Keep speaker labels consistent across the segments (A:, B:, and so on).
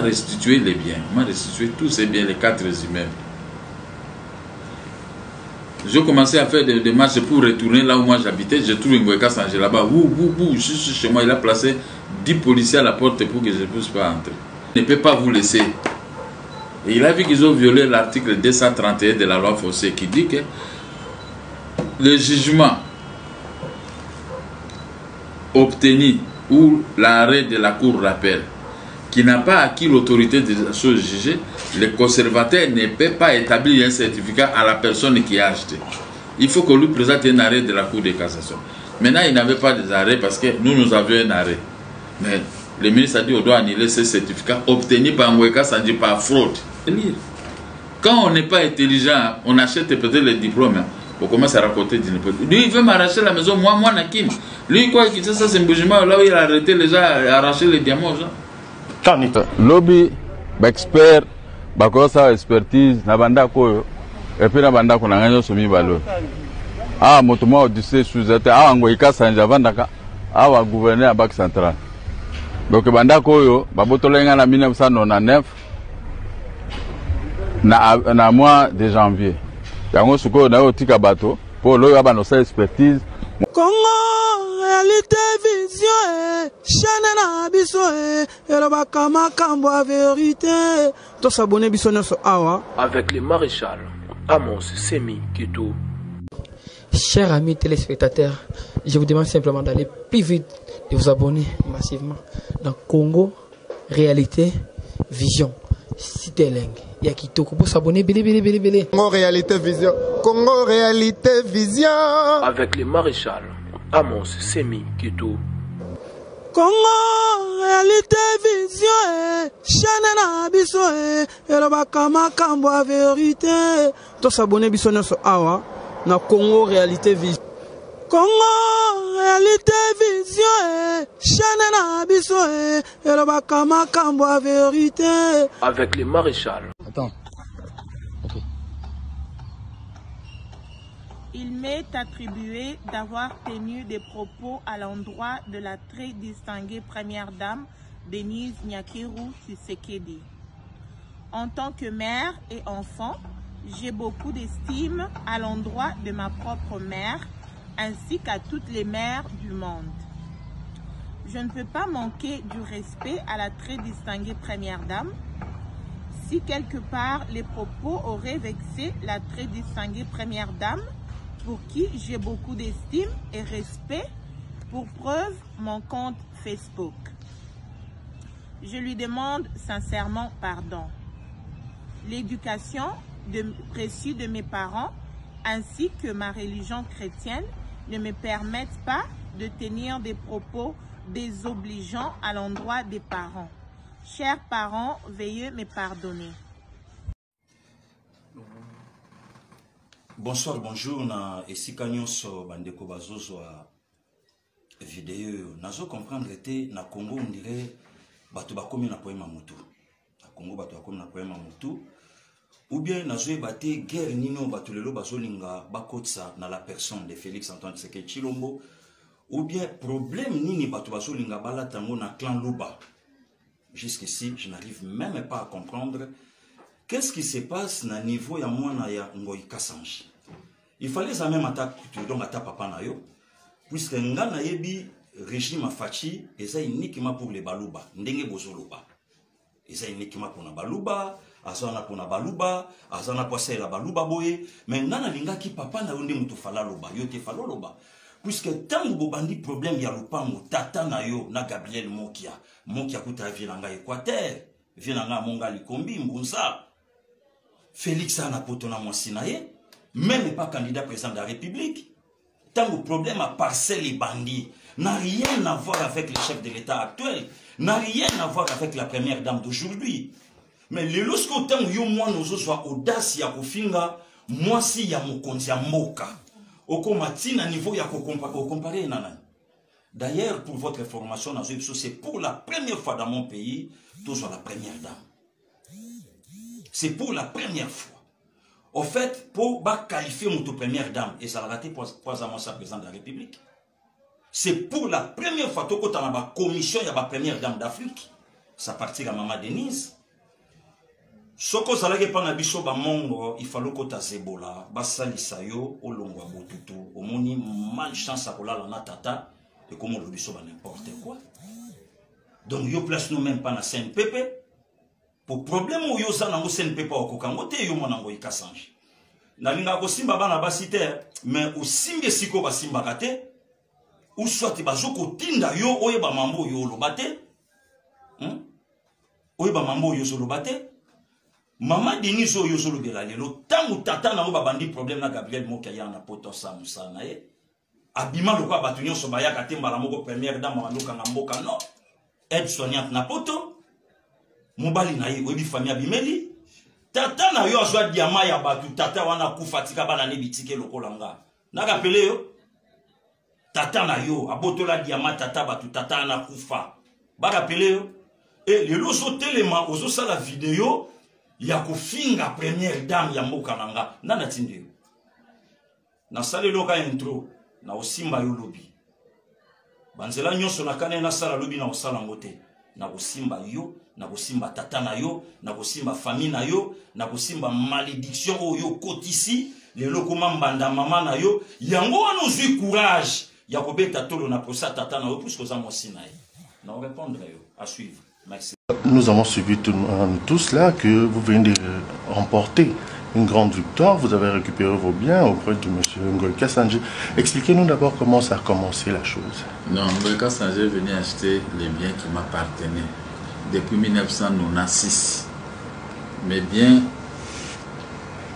A: Restituer les biens, on m'a restitué tous ces biens, les 4 immeubles. J'ai commencé à faire des démarches pour retourner là où moi j'habitais. J'ai trouvé Ngoïka Sangé là-bas. Juste chez moi, il a placé 10 policiers à la porte pour que je ne puisse pas entrer. Il ne peut pas vous laisser. Et il a vu qu'ils ont violé l'article 231 de la loi Fossé qui dit que le jugement obtenu ou l'arrêt de la cour d'appel qui n'a pas acquis l'autorité de la chose jugée, le conservateur ne peut pas établir un certificat à la personne qui a acheté. Il faut qu'on lui présente un arrêt de la Cour de cassation. Maintenant, il n'avait pas d'arrêt parce que nous avions un arrêt. Mais le ministre a dit qu'on doit annuler ce certificat obtenu par Ngoïka Sangé par fraude. Quand on n'est pas intelligent, on achète peut-être les diplômes. On commence à raconter du n'importe quoi. Lui, il veut m'arracher la maison, moi, Nakim. Lui, quoi, il ça, c'est un bougement là où il a arrêté les gens, arraché les diamants aux gens.
B: Lobby, expert, bakosa expertise, na banda koyo, et puis na banda ko na nganyo somi balo. Ah, motuma odisse sous-ete, ah Ngoïka Sangé vandaka, ah wa gouverneur à Banque Centrale. Donc banda koyo, babotolenga na 1999 na mois de janvier. Yango suko na otika bato, pour loyo abanosa expertise.
C: Congo, réalité, vision, chaîne na biso, eloba kama kambo a vérité. To s'abonner biso na so awa.
D: Avec le maréchal Amos Semi Kitou.
E: Chers amis téléspectateurs, je vous demande simplement d'aller plus vite, de vous abonner massivement dans Congo, réalité, vision. Cité Leng. Yakito, pour s'abonner, belé.
F: Congo, réalité, vision. Congo, réalité, vision.
D: Avec le maréchal Amos Semi Kitou.
C: Congo, réalité, vision, chaîne na biso, eloba kama kambo a vérité. To s'abonner biso na so awa, na Congo, réalité, vision. Congo, réalité, vision, chaîne na biso, eloba kama kambo a vérité.
D: Avec le maréchal.
E: Attends. Ok.
G: Il m'est attribué d'avoir tenu des propos à l'endroit de la très distinguée première dame Denise Nyakeru Tshisekedi. En tant que mère et enfant, j'ai beaucoup d'estime à l'endroit de ma propre mère ainsi qu'à toutes les mères du monde. Je ne peux pas manquer du respect à la très distinguée première dame. Si quelque part les propos auraient vexé la très distinguée première dame, pour qui j'ai beaucoup d'estime et respect, pour preuve mon compte Facebook. Je lui demande sincèrement pardon. L'éducation reçue de mes parents ainsi que ma religion chrétienne ne me permettent pas de tenir des propos désobligeants à l'endroit des parents. Chers parents, veuillez me pardonner.
H: Bonsoir, bonjour, na esika nyonso bandeko bazozwa vidéo. Nazo comprendre te na Congo on dirait bato bakomi na poema mutu. Na Congo bato bakomi na poema mutu. Ou bien nazo ebate guerre nino bato lelo bazolinga bakotsa na la personne de Félix Antoine Tshisekedi Tshilombo. Ou bien problème nini bato bazolinga balatango na clan Luba. Jusqu'ici, je n'arrive même pas à comprendre qu'est-ce qui se passe na niveau ya mwana ya Ngoïka Sangé. Il fallait ça même attaque donc attaque papa na yo puisque ngana yebi régime Fachi et ça uniquement pour les baluba ndenge bozoloba. Et ça uniquement pour na baluba, azana pour na baluba, azana pour la baluba boye, mais ngana linga ki papa na yo nde mutu fala loba, yo te fala loba. Puisque tant bobandi problème ya lupango tata na yo na Gabriel Mokia kuta vilanga Équateur, vilanga monga likombi mbunza. Félix a poto na mwasina ye, même pas candidat président de la République. Tant le problème à parcelle et bandits n'a rien à voir avec le chef de l'État actuel, n'a rien à voir avec la première dame d'aujourd'hui. Mais le lorsqu'au temps où moi nous soit audace ya kofinga, moi si ya mokonzi ya moka. Oko matina niveau ya comparer nanani. D'ailleurs, pour votre information, c'est pour la première fois dans mon pays, toujours la première dame. C'est pour la première fois. Au fait, pour qualifier notre première dame, et ça l'a raté pour sa président de la République. C'est pour la première fois que tu as la commission, il y a la première dame d'Afrique. ça partir à Maman Denise. Soko zalaki pana biso ba mongo il fallait ko ta zebola basalisa yo olongwa botutu omoni malchance à kolala na tata et comme le biso ba n'importe quoi. Donc yo place nous même pas na CNPP pour problème où yo za na CNPP au kokango te yo monango ikasange. Na linga ko simba bana basite mais au simbe siko ba simba kate ou soit bazoko tinda yo oyeba mambo yo lobate. Oyeba mambo yo lobate. Maman Denise oyo solo belalelo tangu tata na babandi problème na Gabriel Mokaya na poto samusa na ye abima lokwa batunyo so bayaka te mbala moko première dame wandoka na mboka no aide soignante na poto mobali na ye obi famille abimeli tata na yo azwa diama ya batu tata wana kufatika bana ne bitike lokolanga na kapele yo tata na yo abotola diama tata batu tata na kufa ba kapele yo et le loso telema ozo sala vidéo ya kofinga première dame ya mboka nanga nana tindi na sale loka intro na osimba yo lobi banzela nyonso na kane na sala lobi na osala ngote na kosimba yo na kosimba tata na yo na kosimba famille na yo na kosimba malédiction oyo kotisi le lokoma mbanda mama na yo yango wana ozwi courage ya kobeta tolo na posa tata na yo puisque za mosina ye na répondre yo à suivre. Merci.
I: Nous avons suivi tous là que vous venez de remporter une grande victoire. Vous avez récupéré vos biens auprès de M. Ngoï Kassanji. Expliquez-nous d'abord comment ça a commencé la chose.
A: Non, Ngoï Kassanji est venu acheter les biens qui m'appartenaient depuis 1996. Mes biens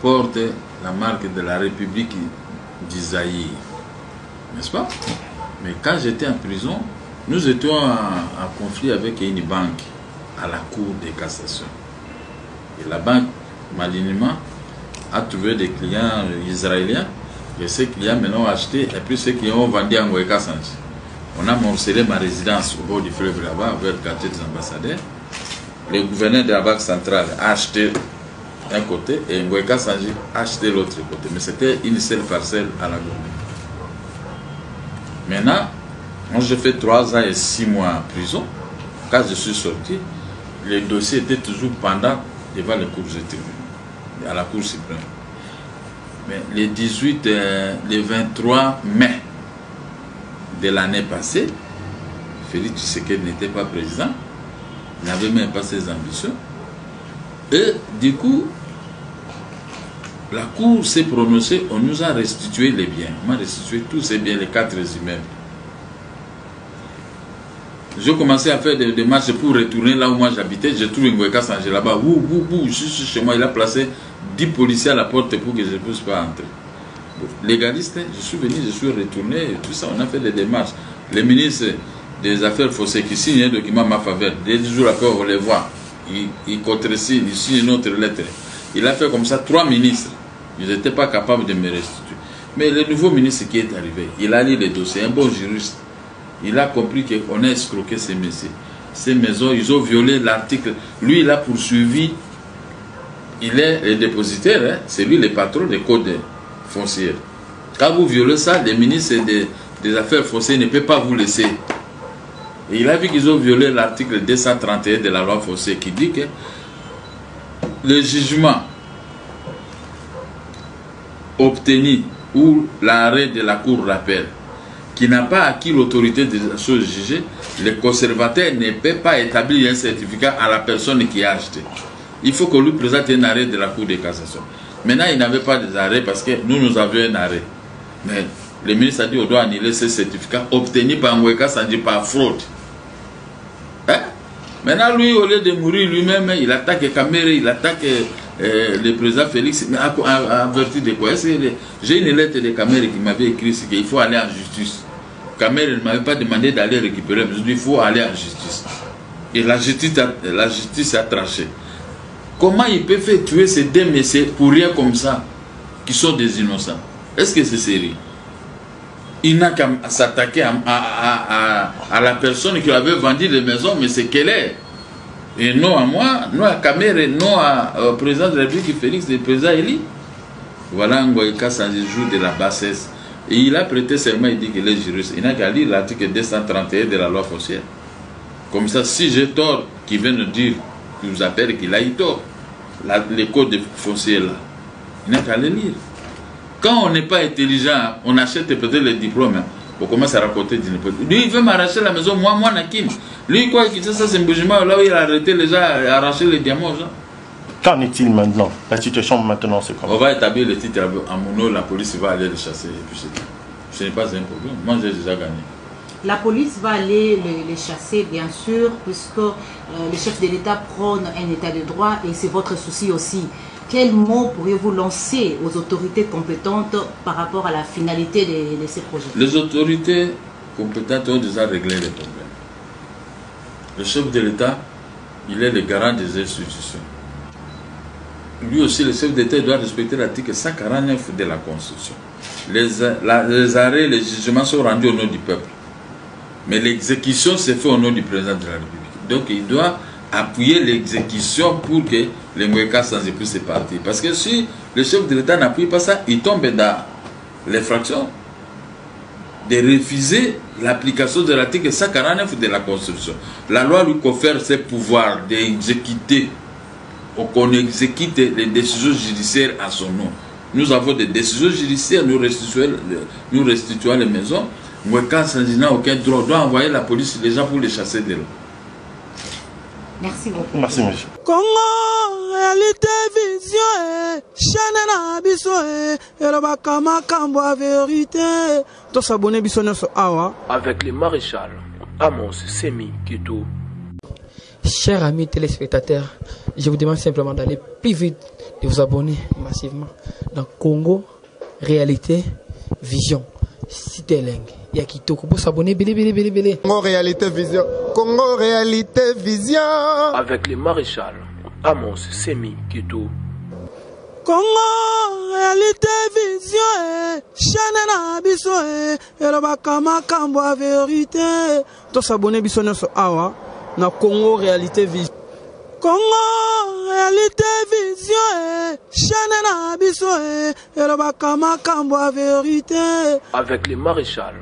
A: portent la marque de la République d'Isaïe. N'est-ce pas? Mais quand j'étais en prison, nous étions en conflit avec une banque à la Cour de cassation. Et la banque, malignement, a trouvé des clients israéliens. Et ces clients maintenant ont acheté, et puis ceux qui ont vendu à Ngoï Kassanji. On a morcelé ma résidence au bord du fleuve là-bas, vers le quartier des ambassadeurs. Le gouverneur de la banque centrale a acheté un côté et Ngoï Kassanji a acheté l'autre côté. Mais c'était une seule parcelle à la journée. Maintenant, moi j'ai fait 3 ans et 6 mois en prison. Quand je suis sorti, le dossier était toujours pendant devant les cours de tribunal, à la Cour suprême. Mais le 23 mai de l'année passée, Félix Tshisekedi n'était pas président, il n'avait même pas ses ambitions. Et du coup, la Cour s'est prononcée, on nous a restitué les biens. On m'a restitué tous ces biens, les 4 immeubles. J'ai commencé à faire des démarches pour retourner là où moi j'habitais. J'ai trouvé Ngoï Kassanji là-bas. Juste chez moi, il a placé 10 policiers à la porte pour que je ne puisse pas entrer. Légaliste, je suis venu, je suis retourné, tout ça, on a fait des démarches. Le ministre des Affaires fossées qui signe un document à ma faveur, 2 jours après on les voit, il contresigne, il signe une autre lettre. Il a fait comme ça 3 ministres. Ils n'étaient pas capables de me restituer. Mais le nouveau ministre qui est arrivé, il a lu les dossiers, un bon juriste. Il a compris qu'on a escroqué ces messieurs. Ces maisons, ils ont violé l'article. Lui, il a poursuivi. Il est le dépositaire, hein? C'est lui le patron des codes fonciers. Quand vous violez ça, le ministre des Affaires foncières ne peut pas vous laisser. Et il a vu qu'ils ont violé l'article 231 de la loi foncière qui dit que le jugement obtenu ou l'arrêt de la Cour d'appel qui n'a pas acquis l'autorité des choses jugées, le conservateur ne peut pas établir un certificat à la personne qui a acheté. Il faut qu'on lui présente un arrêt de la Cour de cassation. Maintenant, il n'avait pas d'arrêt parce que nous avions un arrêt. Mais le ministre a dit qu'on doit annuler ce certificat obtenu par Ngoï Kassanji par fraude. Hein? Maintenant, lui, au lieu de mourir lui-même, il attaque Kamere, il attaque le président Félix, mais à vertu de quoi? J'ai une lettre de Kamere qui m'avait écrit qu'il faut aller en justice. Kamere ne m'avait pas demandé d'aller récupérer, mais je lui ai dit qu'il faut aller en justice. Et la justice a tranché. Comment il peut faire tuer ces 2 messieurs pour rien comme ça, qui sont des innocents? Est-ce que c'est sérieux? Il n'a qu'à s'attaquer à la personne qui avait vendu les maisons, mais c'est qu'elle est. Et non à moi, non à Kamere, non au président de la République Félix, le président Eli. Voilà Ngoï Kassanji joue de la bassesse. Et il a prêté serment, il dit qu'il est juriste. Il n'a qu'à lire l'article 231 de la loi foncière. Comme ça, si j'ai tort, qui vient de dire, qui vous appelle qu'il a eu tort. Les codes fonciers là, il n'a qu'à les lire. Quand on n'est pas intelligent, on achète peut-être les diplômes, hein, on commence à raconter du n'importe quoi. Lui, il veut m'arracher la maison, moi, Nakim. Lui, quoi, qu'il ça, c'est un bougement là où il a arrêté les gens, arraché les diamants aux gens.
I: Qu'en est-il maintenant? La situation maintenant, c'est comment?
A: On va établir le titre à mon nom, la police va aller le chasser, et puis c'est tout. Ce n'est pas un problème. Moi, j'ai déjà gagné.
J: La police va aller les chasser, bien sûr, puisque le chef de l'État prône un état de droit et c'est votre souci aussi. Quel mot pourriez-vous lancer aux autorités compétentes par rapport à la finalité de ces projets?
A: Les autorités compétentes ont déjà réglé les problèmes. Le chef de l'État, il est le garant des institutions. Lui aussi, le chef d'État doit respecter l'article 149 de la Constitution. Les arrêts, les jugements sont rendus au nom du peuple. Mais l'exécution se fait au nom du président de la République. Donc il doit appuyer l'exécution pour que les Mweka sans puissent partir. Parce que si le chef de l'État n'appuie pas ça, il tombe dans l'infraction de refuser l'application de l'article 149 de la Constitution. La loi lui confère ses pouvoirs d'exécuter ou qu'on exécute les décisions judiciaires à son nom. Nous avons des décisions judiciaires, nous restituons les maisons. Mweka Sanji n'a aucun droit, doit envoyer la police les gens pour les chasser de là.
J: Merci beaucoup.
I: Merci, monsieur.
C: Congo, réalité, vision, chaîne na biso, et le bakama kambo a vérité. Tout s'abonner biso nyonso awa.
D: Avec le maréchal Amos Semi Kitou.
E: Chers amis téléspectateurs, je vous demande simplement d'aller plus vite, de vous abonner massivement dans Congo, réalité, vision. Cité Leng. Il y a qui pour s'abonner.
F: Congo réalité vision. Congo réalité vision.
D: Avec le maréchal Amos Semi Kitou.
C: Congo réalité vision. Chaîne na biso, et le bakama kambo a vérité. Tout s'abonner biso nyonso awa na Congo réalité vision. Congo réalité vision, chaîne na biso, et le bakama kambo a vérité.
D: Avec le maréchal